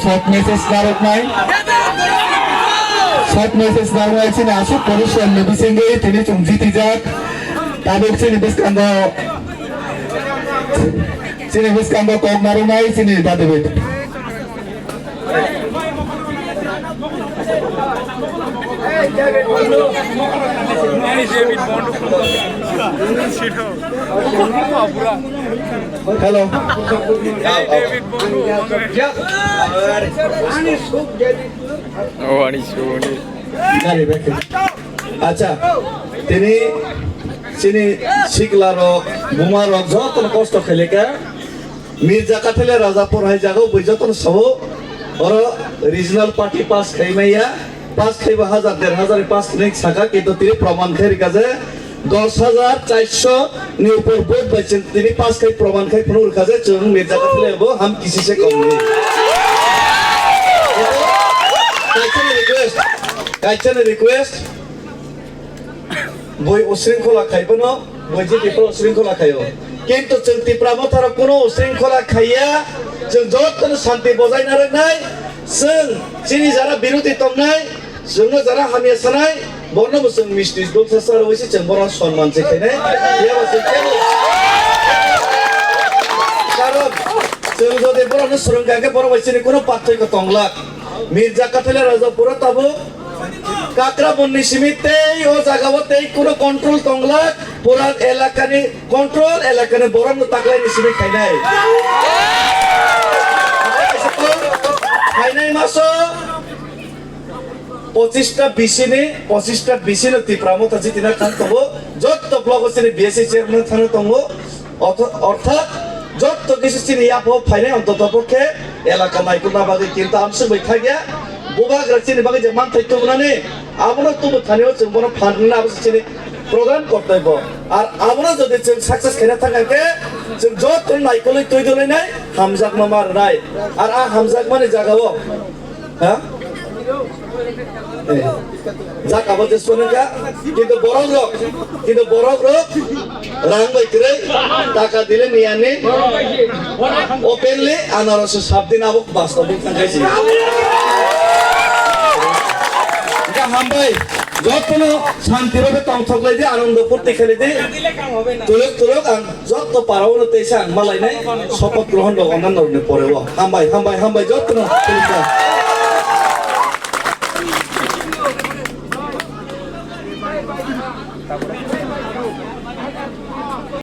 short message নারক নাই short message নারক আছে না আসুক পরিশ্রম নেবিসেঙ্গে তিনি চুংজিতি যাক তাদের sini biskando kog narumay sini dadebit hello acha tini sini siklaro bumarok joton kosto kheleka Mirza Kathele Rajapur hai jago buijaton sabo oro regional party pass khaimaiya pass khaiba 1000 pass nek saka kintu tini proman khairi kaje 10400 ni upor vote baichen tini pass khai proman khai phunur kaje chung Mirza Kathele bo hum kisi se kam nahi kaichane request boy usringkhola khaibono boy je people usringkhola khayo কিন্তু जों तिप्रामथाराव কোনো উশৃঙ্খলা খাইয়া जों যতন শান্তি বজায় না রাখনাय जों যিনি যারা বিরোধী তংনাय जोंनो যারা হামিয়া সানাय বর্ণব जों মিষ্টি দলসাসার হইছে जों বড় সম্মান দেখাইনাय ইয়াবাসে কারণ जों যদি বড় সুরঙ্গাকে বড় হইছে কোনো পার্থক্য তংলা মির্জা কাথেলে রাজাপুর তাবো কাকরা বন্নি সীমিতেই ও জায়গাতেই কোনো কন্ট্রোল তংলা পুরা এলাকানি কন্ট্রোল এলাকানি বরং তাকলাই নিসিবে খাইনাই খাইনাই মাসো 25টা বিসিনে তিপ্রামতা জিতিনা থাকবো যত ব্লক হচ্ছে বিএসসি চেয়ারম্যান থানা তঙ্গো অর্থাৎ যত কিছু চিনি ইয়াপো ফাইনাই অন্তত পক্ষে এলাকা নাইকুনা বাগে কিন্তু আমসে বৈঠা গিয়া boba gracini bagi jaman thai to bunane amra to thaneo chung bono phanna abse chini program korte bo ar amra jodi chung success khena thakake chung jot to naikoli toi dolai nai hamjak mamar nai ar a hamjak mane jagao ha jak abaje sonega kintu borok rok rang bai kre taka dile niyane openly anaros sabdin abok bastobik thangkaisi হামবাই যতন শান্তি ভাবে তংথকলাই দি আনন্দ করতে খেলে দি তুলক আং যত পারাও তেইসা মালাই নাই শপথ গ্রহণ লগন নরনে পড়েব হামবাই যতন